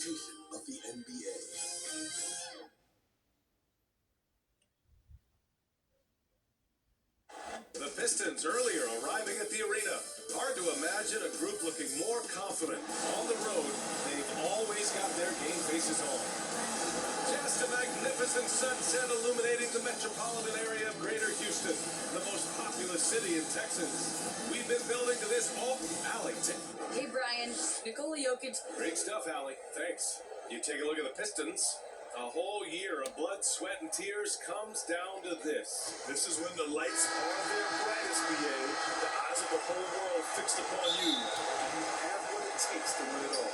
presentation of the NBA. The Pistons earlier arriving at the arena. Hard to imagine a group looking more confident. On the road, they've always got their game faces on. Just a magnificent sunset illuminating the metropolitan area of Greater Houston, the most populous city in Texas. We've been building to this all. Allie. Hey, Brian. Nikola Jokic. Great stuff, Allie. Thanks. You take a look at the Pistons. A whole year of blood, sweat, and tears comes down to this. This is when the lights are their brightest, BA. The eyes of the whole world fixed upon you. You have what it takes to win it all.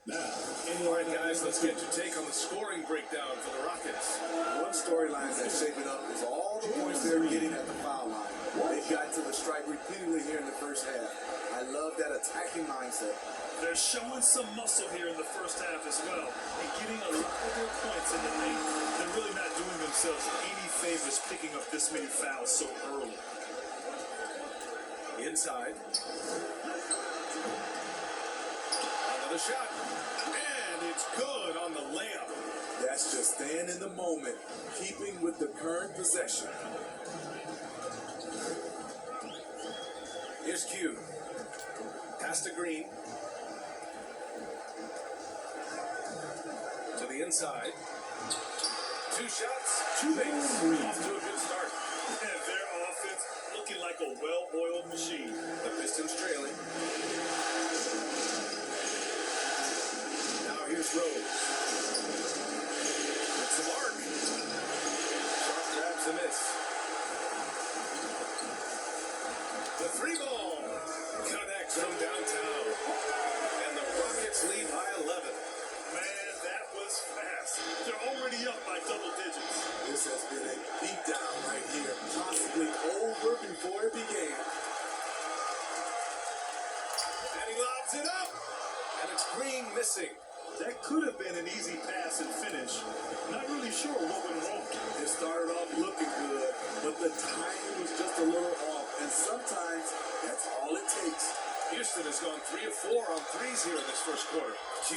All right, guys, let's get your take on the scoring breakdown for the Rockets. One storyline that's shaping up is all the points they're getting at the foul line. They've gotten to the stripe repeatedly here in the first half. I love that attacking mindset. They're showing some muscle here in the first half as well, and getting a lot of their points in the lane. They're really not doing themselves any favors picking up this many fouls so early. Inside. Another shot. And it's good on the layup. That's just staying in the moment, keeping with the current possession. Here's Q. Pass to Green. To the inside. 2 shots. 2 makes. Off to a good start. And their offense looking like a well-oiled machine. The Pistons trailing. Now here's Rose. That's the mark. Sharp grabs a miss. The 3-ball connects from downtown. And the Rockets lead by 11. Man, that was fast. They're already up by double digits. This has been a beatdown right here, possibly over before it began. And he lobs it up. And it's Green missing. That could have been an easy pass and finish. Not really sure what went wrong. It started off looking good, but the timing was just a little off, and sometimes that's all it takes. Houston has gone 3 of 4 on threes here in this first quarter. Q,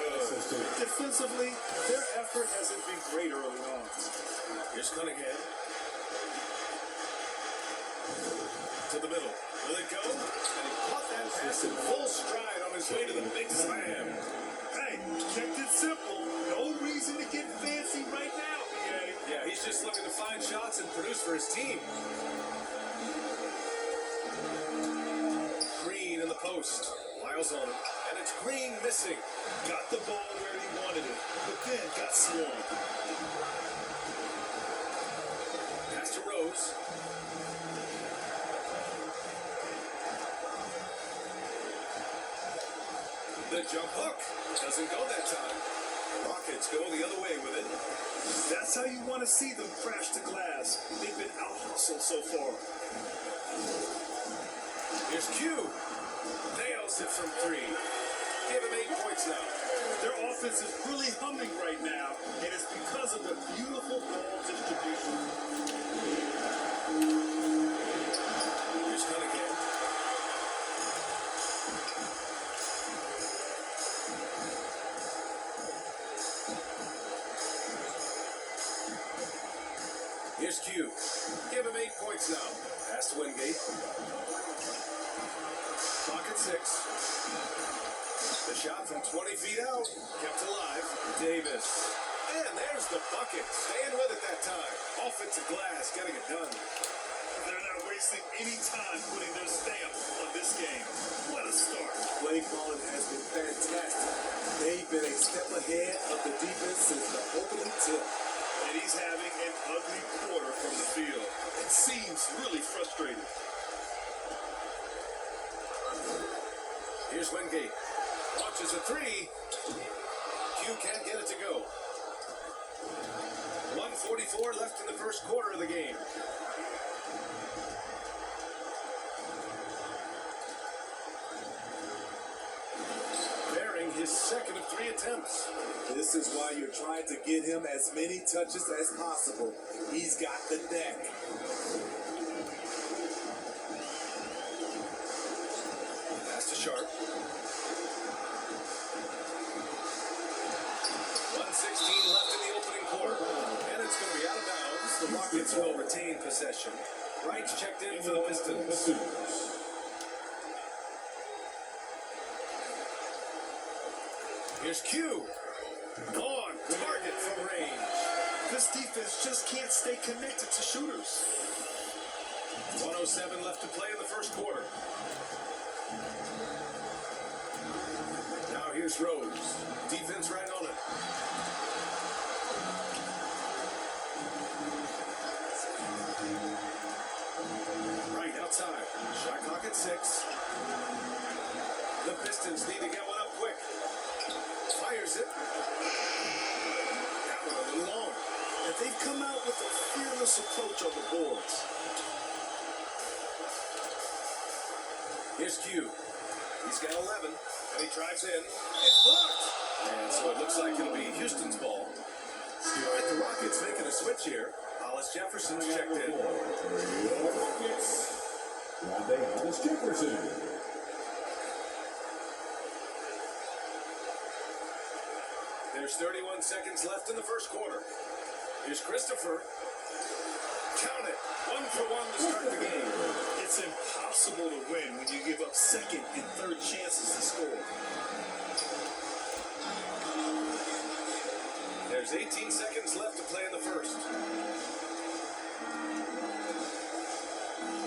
good. Defensively, their effort hasn't been great early on. Here's Cunningham. To the middle. Will it go? And he caught that pass in full stride on his way to the big slam. Hey, kept it simple. No reason to get fancy right now, BA. Yeah, he's just looking to find shots and produce for his team. Green in the post. Lyles on him. And it's Green missing. Got the ball where he wanted it, but then got swarmed. Pass to Rose. The jump hook. Doesn't go that time. The Rockets go the other way with it. That's how you want to see them crash the glass. They've been out-hustled so far. Here's Q. Nails it from 3. Give him 8 points now. Their offense is really humming right now, and it's because of the beautiful ball distribution. Here's Cunningham. Here's Q. Give him 8 points now. Pass to Wingate. Clock at 6. The shot from 20 feet out. Kept alive. Davis. And there's the bucket. Staying with it that time. Offensive glass. Getting it done. They're not wasting any time putting their stamp on this game. What a start. Play calling has been fantastic. They've been a step ahead of the defense since the opening tip. And he's having an ugly quarter from the field. It seems really frustrating. Here's Wingate. Launches a 3. Q can't get it to go. 1:44 left in the first quarter of the game. Bearing his second of 3 attempts. This is why you're trying to get him as many touches as possible. He's got the deck. Pass to Sharp. will retain possession. Wright's checked in for the Pistons. Here's Q. On target from range. This defense just can't stay connected to shooters. 1:07 left to play in the first quarter. Now here's Rose. Defense right on it. Right outside. Shot clock at 6. The Pistons need to get one up quick. Fires it. That one a little long. And they've come out with a fearless approach on the boards. Here's Q. He's got 11, and he drives in. It's blocked. And so it looks like it'll be Houston's ball. All right, the Rockets making a switch here. Hollis Jefferson's checked in. Hollis Jefferson. There's 31 seconds left in the first quarter. Here's Christopher. Count it. 1 for 1 to start the game. It's impossible to win when you give up second and third chances to score. There's 18 seconds left to play in the first.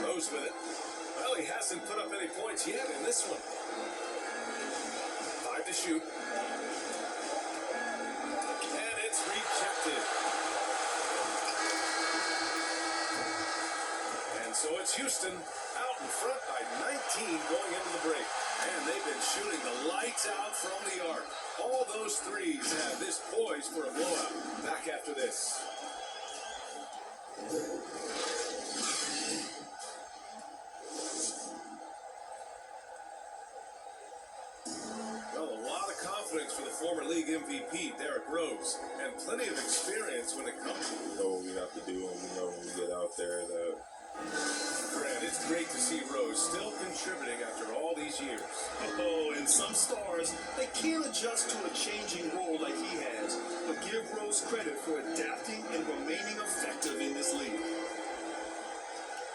Rose with it. Well, he hasn't put up any points yet in this one. 5 to shoot. And it's rejected. And so it's Houston out in front by 19 going into the break. And they've been shooting the lights out from the arc. All those threes have this poised for a blowout. Back after this. Well, a lot of confidence for the former league MVP, Derrick Rose, and plenty of experience when it comes to We know what we have to do, and we know when we get out there that Grant, it's great to see Rose still contributing after all these years. Oh, and some stars, they can't adjust to a changing role like he has, but give Rose credit for adapting and remaining effective in this league.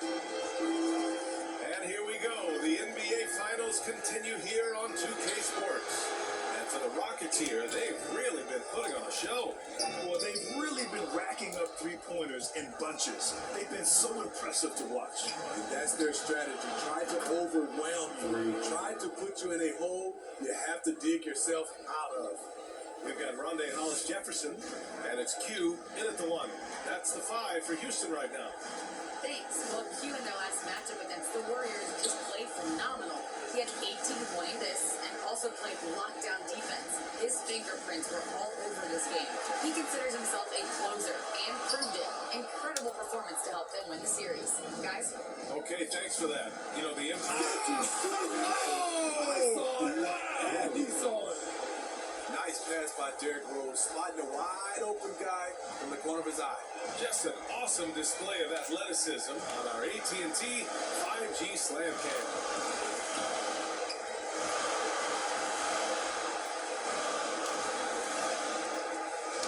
And here we go. The NBA Finals continue here on 2K Sports. And for the Rockets here, they've really been putting on a show. Well, they've really been racking up three-pointers in bunches. They've been so impressive to watch. And that's their strategy. Try to overwhelm you. Try to put you in a hole you have to dig yourself out of. We've got Rondé Hollis Jefferson, and it's Q in at the 1. That's the 5 for Houston right now. Thanks. Well, Q in their last matchup against the Warriors just played phenomenal. He had 18 points this and also played lockdown defense. His fingerprints were all over this game. He considers himself a closer and proved it. Incredible performance to help them win the series. Guys? Okay, thanks for that. You know, the impact. And he saw it. Nice pass by Derrick Rose, spotting a wide open guy from the corner of his eye. Just an awesome display of athleticism on our AT&T 5G Slam Cam.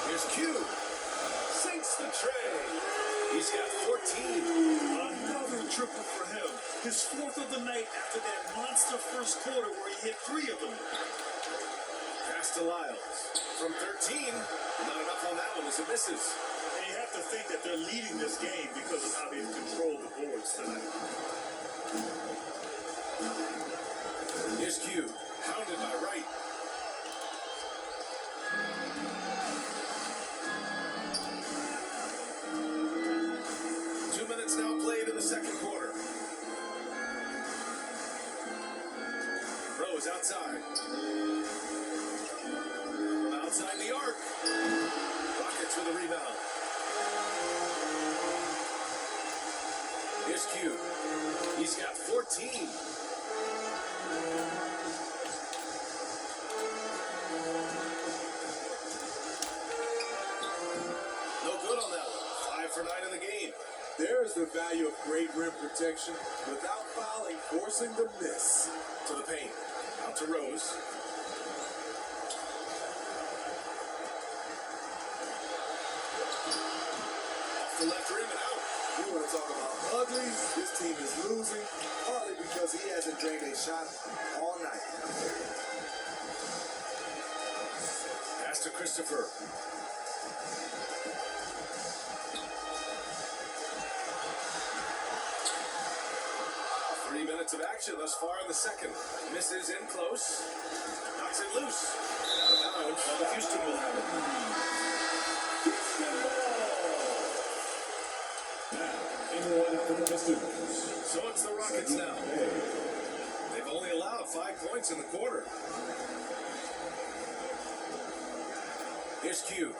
Here's Q. Sinks the tray. He's got 14. Another triple for him. His 4th of the night after that monster first quarter where he hit 3 of them. Pass to Lyles. From 13. Not enough on that one as it misses. And you have to think that they're leading this game because of how they've controlled the boards tonight. Here's Q. Hounded by Wright. Now played in the second quarter. Rose outside. From outside the arc. Rockets with a rebound. Here's Q. He's got 14. No good on that one. 5 for 9 in the game. There's the value of great rim protection without fouling, forcing the miss. To the paint. Out to Rose. Off the left rim and out. talk about ugly. This team is losing, partly because he hasn't drained a shot all night. Pass to Christopher. 3 minutes of action thus far in the second. Misses in close. Knocks it loose. Out of bounds. Well, the Houston will have it. Now, in the lineup for the Pistons. So it's the Rockets now. They've only allowed 5 points in the quarter. Here's Q.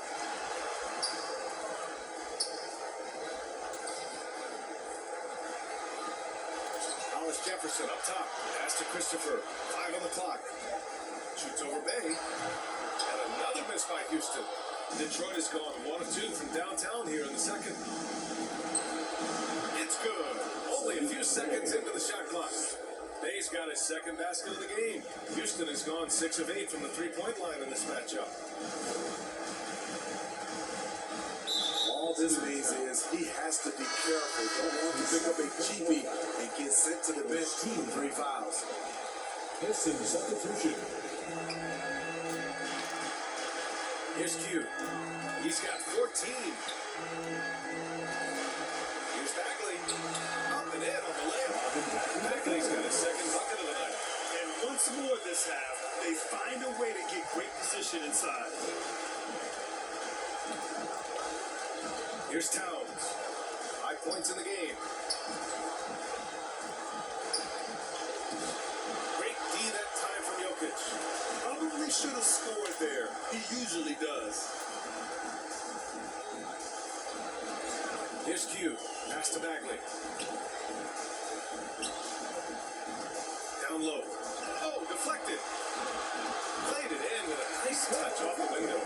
Jefferson up top. Pass to Christopher. 5 on the clock. Shoots over Bay. And another miss by Houston. Detroit has gone 1 of 2 from downtown here in the second. It's good. Only a few seconds into the shot clock. Bay's got his second basket of the game. Houston has gone 6 of 8 from the three-point line in this matchup. All this means is he has to be careful. Don't want to pick up a cheapie and get sent to the bench. 3 fouls. Pistons substitution. Here's Q. He's got 14. Here's Bagley. Up and in on the layup. Bagley's got his second bucket of the night. And once more this half, they find a way to get great position inside. Here's Towns. 5 points in the game. Great D that time from Jokic. Probably should have scored there. He usually does. Here's Q. Pass to Bagley. Down low. Oh, deflected. Played it in with a nice touch off the window.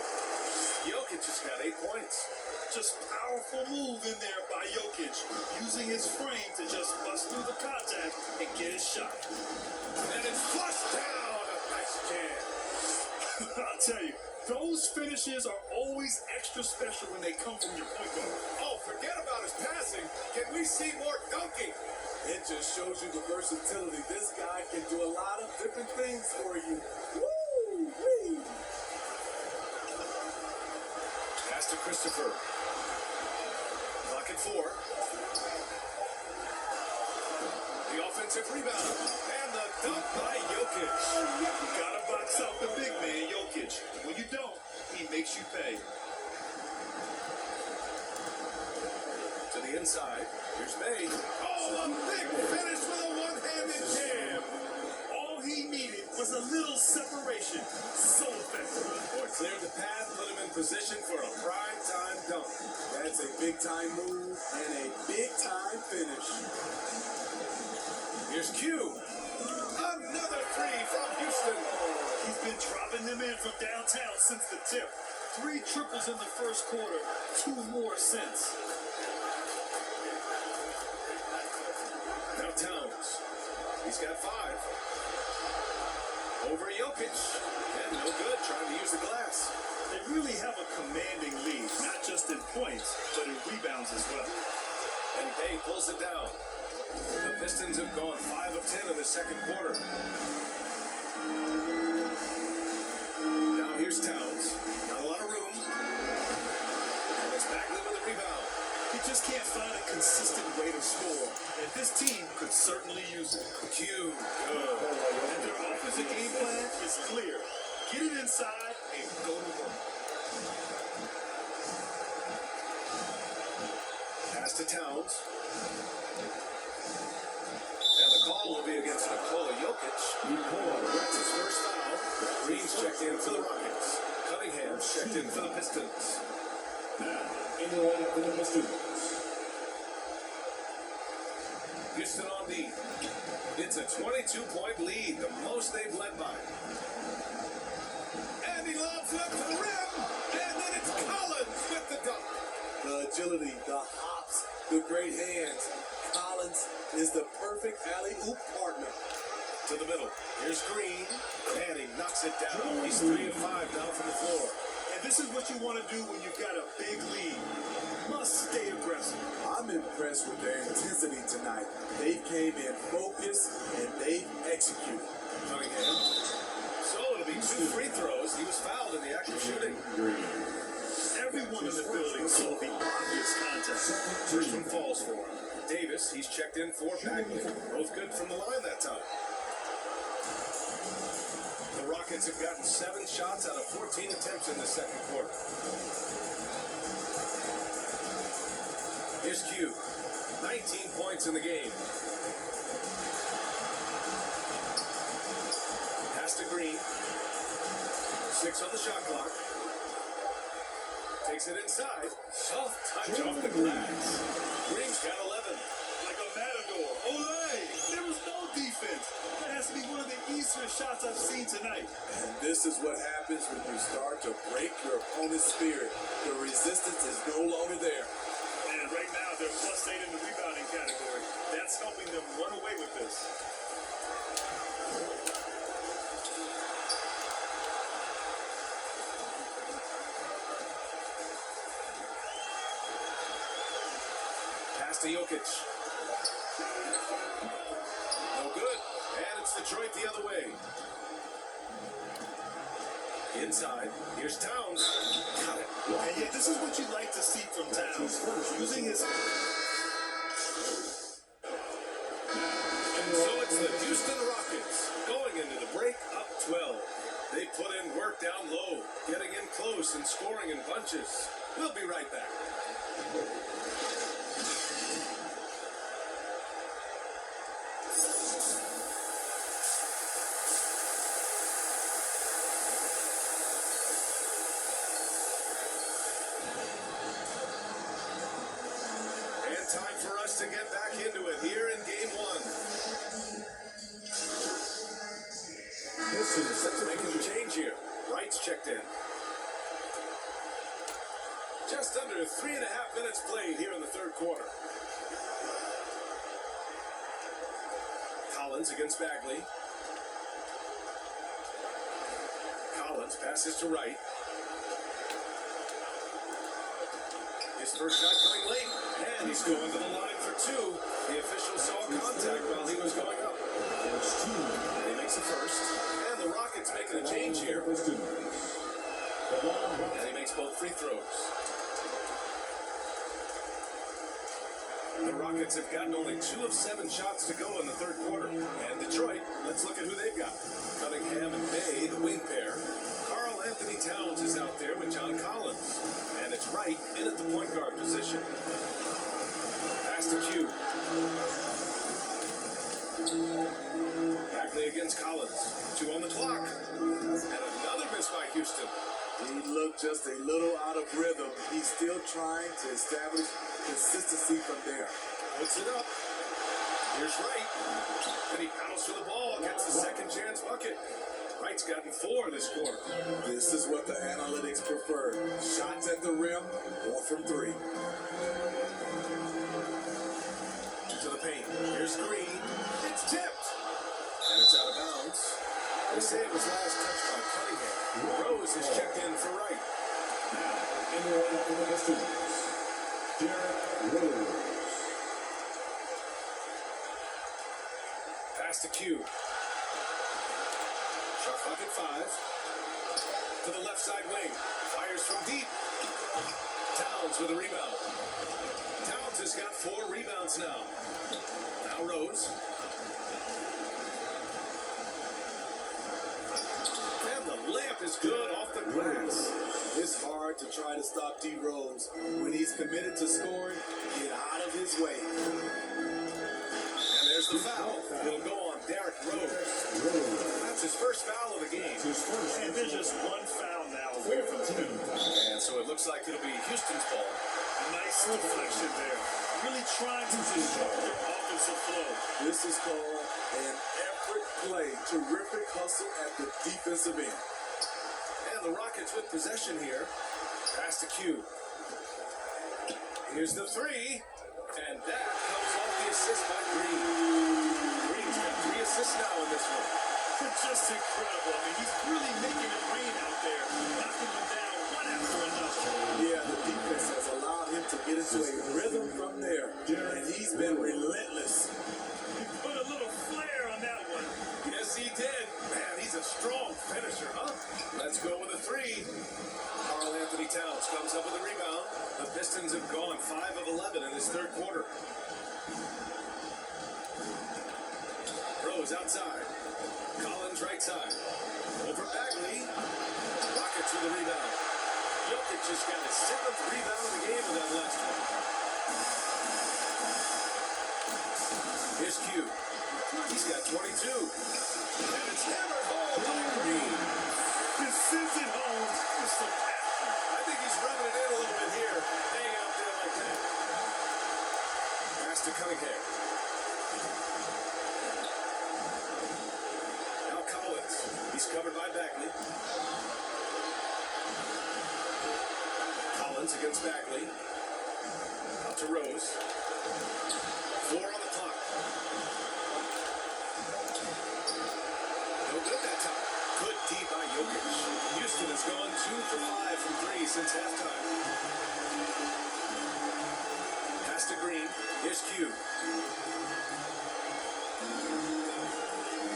Jokic has got 8 points. Just powerful move in there by Jokic, using his frame to just bust through the contact and get his shot. And it's flushed down. A nice jam. I'll tell you, those finishes are always extra special when they come from your point guard. Oh, forget about his passing. Can we see more dunking? It just shows you the versatility. This guy can do a lot of different things for you. Woo-wee. Pass to Christopher. Clock at 4. The offensive rebound. And the dunk by Jokic. You gotta box out the big man, Jokic. When you don't, he makes you pay. To the inside. Here's Bay. Oh, a big finish with a one-handed jam. All he needed was a little separation. So effective. Boy, cleared the path, put him in position for a prime-time dunk. That's a big-time move and a big-time finish. Here's Q. Another 3 from Houston. He's been dropping them in from downtown since the tip. 3 triples in the first quarter, 2 more since. Now Towns. He's got 5. Over Jokic. And no good, trying to use the glass. They really have a commanding lead, not just in points, but in rebounds as well. And Bay pulls it down. The Pistons have gone 5 of 10 in the second quarter. Now here's Towns. Not a lot of room. And it's Bagley with a rebound. He just can't find a consistent way to score, and this team could certainly use it. Q. And their offensive game plan is clear. Get it inside and go to work. Pass to Towns. And the call will be against Nikola Jokic. That's his first foul. Green's checked in for the Rockets. Cunningham's checked in for the Pistons. Now, in the lineup for the Pistons. Houston on D. It's a 22-point lead, the most they've led by. And he lobs it up to the rim. And then it's Collins with the dunk. The agility, the hops, the great hands. Collins is the perfect alley-oop partner. To the middle. Here's Green. And he knocks it down. He's 3 of 5 down from the floor. And This is what you want to do when you've got a big lead. Must stay aggressive. I'm impressed with their intensity tonight. They came in focused and they executed. Cunningham. So it'll be 2 free throws. He was fouled in the act of shooting. Everyone in the building saw the obvious contact. First one falls for him. Davis, he's checked in for Bagley. Both good from the line that time. The Rockets have gotten 7 shots out of 14 attempts in the second quarter. Here's Q. 19 points in the game. Pass to Green. 6 on the shot clock. Takes it inside. Soft touch off the glass. Green's got 11. Like a matador. Olay! There was no defense. That has to be one of the easier shots I've seen tonight. And this is what happens when you start to break your opponent's spirit. The resistance is no longer there. And right now, they're +8 in the rebounding category. That's helping them run away with this. Pass to Jokic. No good. And it's Detroit the other way. Inside. Here's Towns. Got it. And yet, this is what you like to see from Towns. Using his... So it's the Houston Rockets going into the break up 12. They put in work down low, getting in close and scoring in bunches. We'll be right back. And time for us to get back into it here in game 1. Pistons set to Making the change here. Wright's checked in. Just under 3.5 minutes played here in the third quarter. Collins against Bagley. Collins passes to Wright. His first shot coming late, and he's going to the line for 2. The official saw contact while he was going up. And he makes the first. And the Rockets making a change here. And he makes both free throws. The Rockets have gotten only 2 of 7 shots to go in the third quarter. And Detroit, let's look at who they've got. Cunningham and May, the wing pair. Karl Anthony Towns is out there with John Collins. And it's Wright in at the point guard position. Pass to Q. Bagley against Collins. 2 on the clock. And another miss by Houston. He looked just a little out of rhythm. He's still trying to establish consistency from there. Puts it up. Here's Wright. And he paddles for the ball. Gets the second chance bucket. Wright's gotten 4 this quarter. This is what the analytics prefer. Shots at the rim, 4 from 3. To the paint. Here's Green. It's tipped. And it's out of bounds. They say it was last touched by Cunningham. Rose is checked in for Wright. in the lineup for the Pistons, Derrick Rose. Pass to Q. Shot clock at 5. To the left side wing. Fires from deep. Towns with a rebound. Towns has got 4 rebounds now. Now Rose. And the layup is good off the glass. It's hard to try to stop D Rose. When he's committed to scoring, get out of his way. And there's the foul. It'll go on Derrick Rose. That's his first foul of the game. And there's just one foul now away from 2. And so it looks like it'll be Houston's ball. Nice deflection there. Really trying to disrupt their offensive flow. This is called an effort play. Terrific hustle at the defensive end. And the Rockets with possession here. Pass to Q. Here's the 3. And that comes off the assist by Green. Green's got 3 assists now in this one. Just incredible. I mean, he's really making it rain out there, knocking them down one for enough. Yeah, the defense has allowed him to get into a rhythm from there, and he's been relentless. He put a little flair on that one. Yes, he did. Man, he's a strong finisher, huh? Let's go with a three. Karl Anthony Towns comes up with a rebound. The Pistons have gone 5 of 11 in this third quarter. Rose outside. Collins right side. Over Bagley. Rockets with the rebound. Jokic just got his 7th rebound of the game with that last one. Here's Q. He's got 22. And it's hammered home by Green. Precision home with some passion. I think he's rubbing it in a little bit here. Hang out there like that. Pass to Cunningham. Now Collins. He's covered by Bagley. Collins against Bagley. Out to Rose. 4 on the clock. No good that time. Good D by Jokic. Houston has gone 2 for 5 from 3 since halftime. Pass to Green. Here's Q.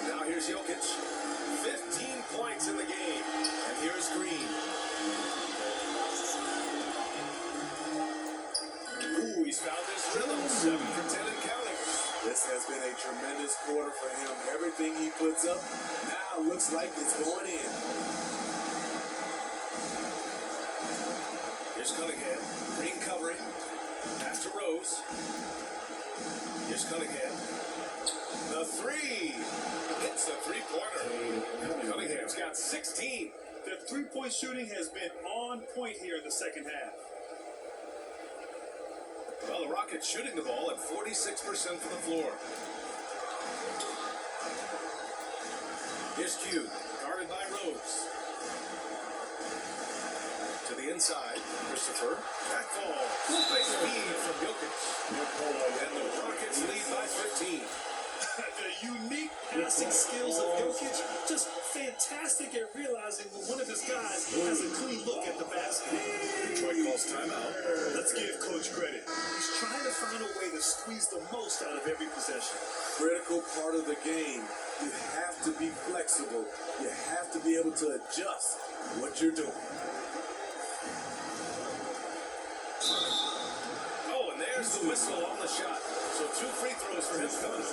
Now here's Jokic. 15 points in the game. And here's Green. Ooh, he's found his rhythm. 7 for 10 and counting. This has been a tremendous quarter for him. Everything he puts up now looks like it's going in. Here's Cunningham. Green covering. Pass to Rose. Here's Cunningham. The three. It's a three-pointer. Cunningham's got 16. Their three-point shooting has been on point here in the second half. Well, the Rockets shooting the ball at 46% from the floor. Here's Q, guarded by Rose. To the inside, Christopher. That ball. Big speed from Jokic. And the Rockets lead by 15. The unique passing skills of Jokic, just fantastic at realizing when one of his guys has a clean look at the basket. Detroit calls timeout. Let's give Coach credit. He's trying to find a way to squeeze the most out of every possession. Critical part of the game. You have to be flexible. You have to be able to adjust what you're doing. Oh, and there's the whistle on the shot. So 2 free throws for him coming. And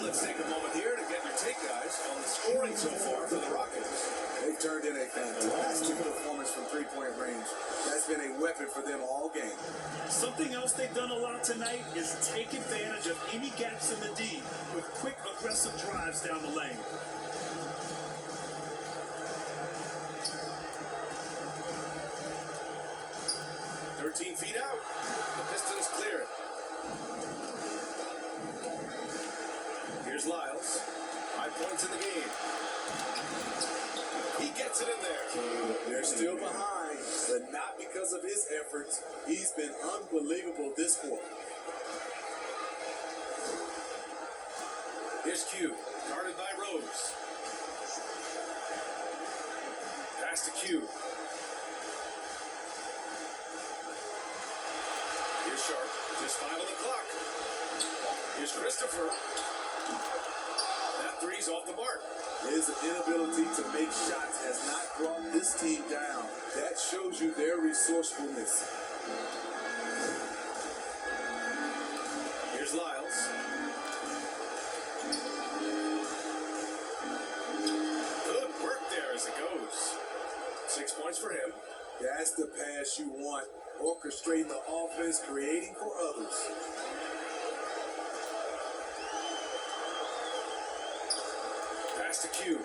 let's take a moment here to get your take, guys, on the scoring so far for the Rockets. They've turned in a fantastic performance from three-point range. That's been a weapon for them all game. Something else they've done a lot tonight is take advantage of any gaps in the D with quick, aggressive drives down the lane. Feet out. The Pistons clear it. Here's Lyles. 5 points in the game. He gets it in there. They're still behind, but not because of his efforts. He's been unbelievable this quarter. Here's Q, guarded by Rose. Pass to Q. Here's Sharp, just 5 on the clock. Here's Christopher. That three's off the mark. His inability to make shots has not brought this team down. That shows you their resourcefulness. Here's Lyles. Good work there as it goes. 6 points for him. That's the pass you want. Orchestrating the offense, creating for others. Pass to Q.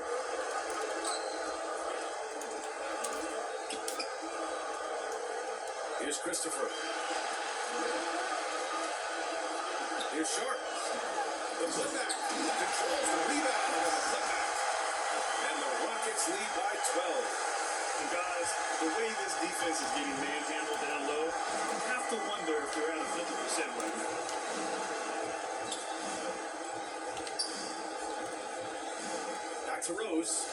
Here's Christopher. Here's Sharp. The putback. Controls the rebound and the putback. And the Rockets lead by 12. And guys, the way this defense is getting manhandled down low, you have to wonder if they're at 50% right now. Back to Rose.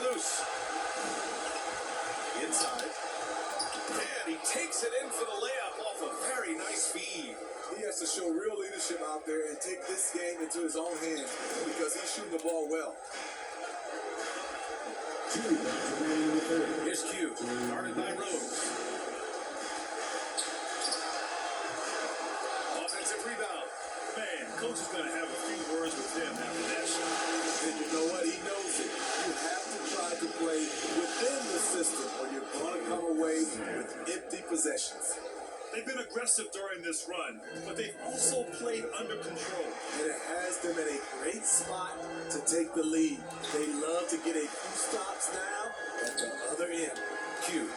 loose. Inside. And he takes it in for the layup off a very nice feed. He has to show real leadership out there and take this game into his own hands because he's shooting the ball well. 2 minutes remaining in the third. Here's Q, guarded by Rose. Offensive rebound. Man, coach is going to have a few words with him after that shot. And you know what? He knows it. You have to try to play within the system or you're going to come away with empty possessions. They've been aggressive during this run, but they've also played under control. And it has them in a great spot to take the lead. They love to get a few stops now at the other end. Q.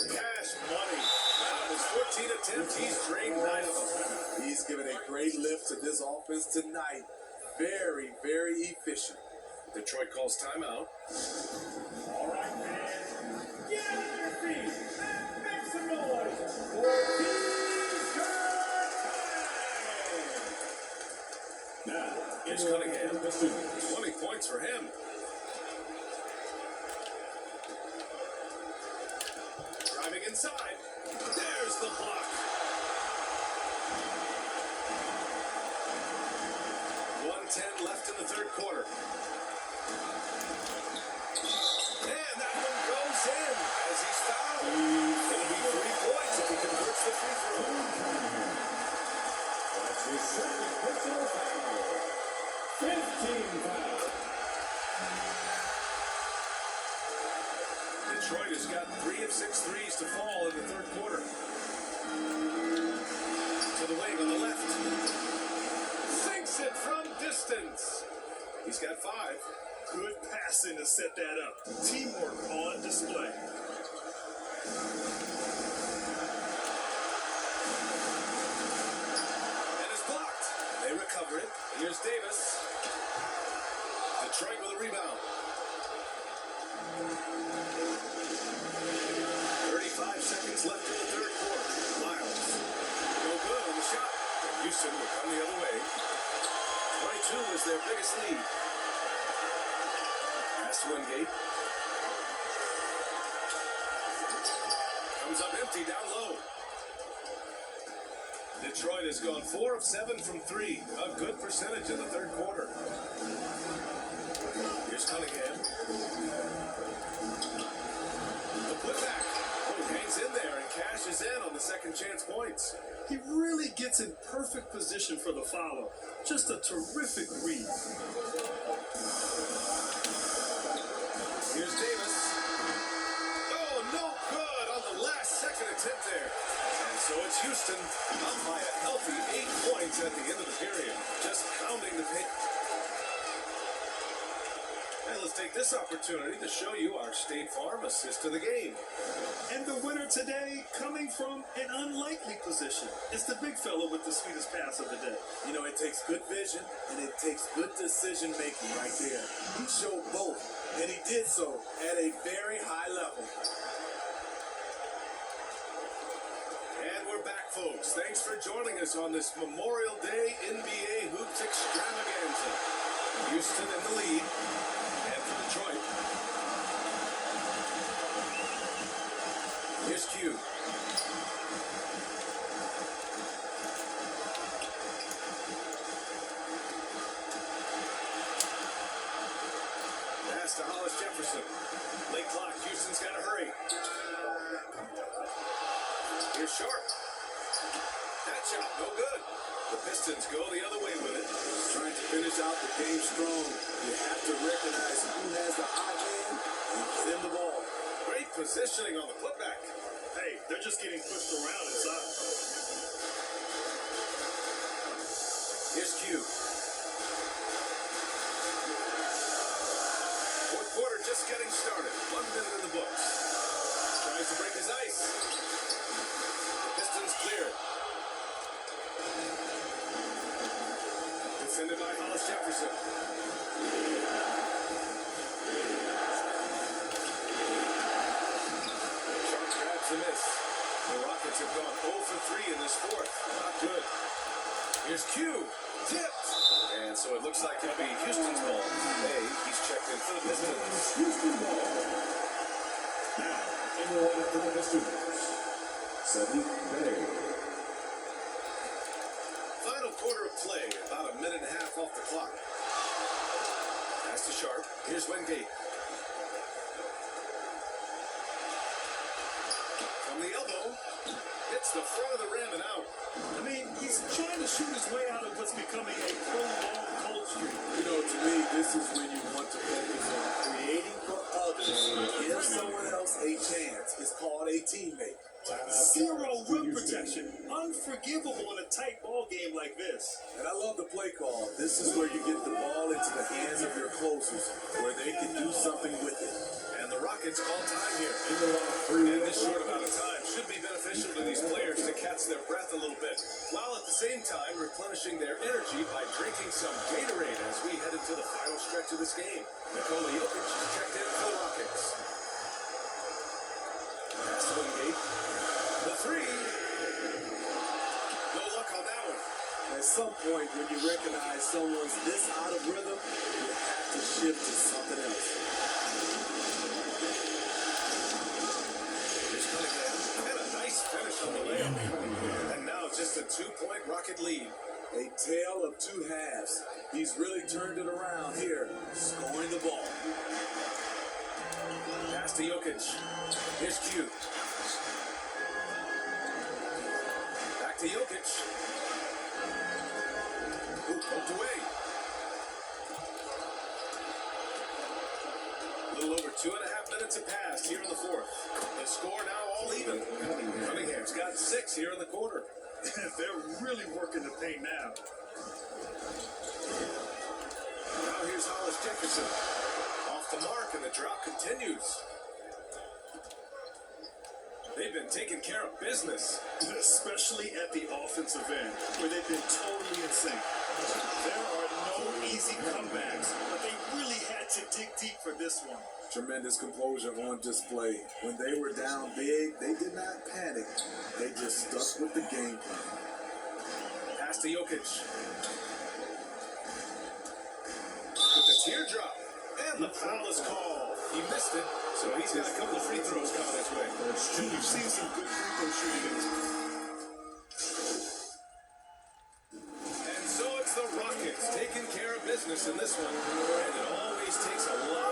Cash money. Out of his 14 attempts, he's drained 9 of them. He's given a great lift to this offense tonight. Very, very efficient. Detroit calls timeout. All right, man. Get on your feet and make some noise for T-shirt time. Now, Here's Cunningham. Pistons. 20 points for him. Driving inside. There's the block. 1:10 left in the third quarter. And that one goes in as he's fouled. It'll be 3 points if he converts the free throw. That's his second personal foul. 15 foul. Detroit has got 3 of 6 threes to fall in the third quarter. To the wing on the left. Sinks it from distance. He's got 5. Good passing to set that up. Teamwork on display. And it's blocked. They recover it. Here's Davis. Detroit with a rebound. 35 seconds left in the third quarter. Miles. No good on the shot. Houston will come the other way. 22 is their biggest lead. Pass to Wingate. Comes up empty down low. Detroit has gone 4 of 7 from 3. A good percentage in the third quarter. Here's Cunningham. The putback. Oh, he hangs in there and cashes in on the second chance points. He really gets in perfect position for the follow. Just a terrific read. Here's Davis. Oh, no good on the last second attempt there. And so it's Houston up by a healthy 8 points at the end of the period. Just pounding the paint. And let's take this opportunity to show you our State Farm assist of the game. And the winner today coming from an unlikely position. It's the big fella with the sweetest pass of the day. You know, it takes good vision and it takes good decision making right there. He showed both, and he did so at a very high level. And we're back, folks. Thanks for joining us on this Memorial Day NBA Hoops Extravaganza. Houston in the lead. And for Detroit. Here's Q. Pass to Hollis Jefferson. Late clock. Houston's got to hurry. Here's Sharp. That shot, no good. The Pistons go the other way with it. Trying to finish out the game strong. You have to recognize who has the hot hand and get him the ball. Great positioning on the putback. Hey, they're just getting pushed around inside. Here's Q. Fourth quarter just getting started. 1 minute in the books. Tries to break his ice. The Pistons clear. Defended by Hollis Jefferson. Sharp grabs the miss. The Rockets have gone 0 for 3 in this fourth. Not good. Here's Q. Tipped. And And so it looks like it'll be Houston's ball. Hey, he's checked in for the Pistons. Houston ball. Now, in the line for the Pistons, Sadiq Bey. Final quarter of play, about a minute and a half off the clock. Pass to Sharp. Here's Wingate. From the elbow, hits the front of the rim and out. I mean, he's trying to shoot his way out of what's becoming a prolonged cold streak. You know, to me, this is when you want to focus on creating for others. Give someone else a chance. It's called a teammate. Zero rim protection. Unforgivable in a tight ball game like this. And I love the play call. This is where you get the ball into the hands of your closers, where they can do something with it. And the Rockets call time here. In the line, And this short amount of time should be beneficial to these players to catch their breath a little bit, while at the same time replenishing their energy by drinking some Gatorade as we head into the final stretch of this game. Nikola Jokic is checked in for the Rockets. Pass to Wingate. The three. No luck on that one. At some point, when you recognize someone's this out of rhythm, you have to shift to something else. Here's Cunningham. And a nice finish on the layup. And now just a 2-point Rocket lead. A tale of two halves. He's really turned it around here, scoring the ball. Pass to Jokic. Here's Q. Back to Jokic. Ooh, poked away. A little over 2.5 minutes have passed here in the fourth. The score now all even. Cunningham's got 6 here in the quarter. They're really working the paint now. Now here's Hollis Jefferson. Off the mark, and the drought continues. They've been taking care of business. Especially at the offensive end, where they've been totally in sync. There are no easy comebacks, but they really had to dig deep for this one. Tremendous composure on display. When they were down big, they did not panic. They just stuck with the game plan. Pass to Jokic. With the teardrop. And the foul is called. He missed it, so he's got a couple of free throws coming his way. And we've seen some good free throw shooting. And so it's the Rockets taking care of business in this one. And it always takes a lot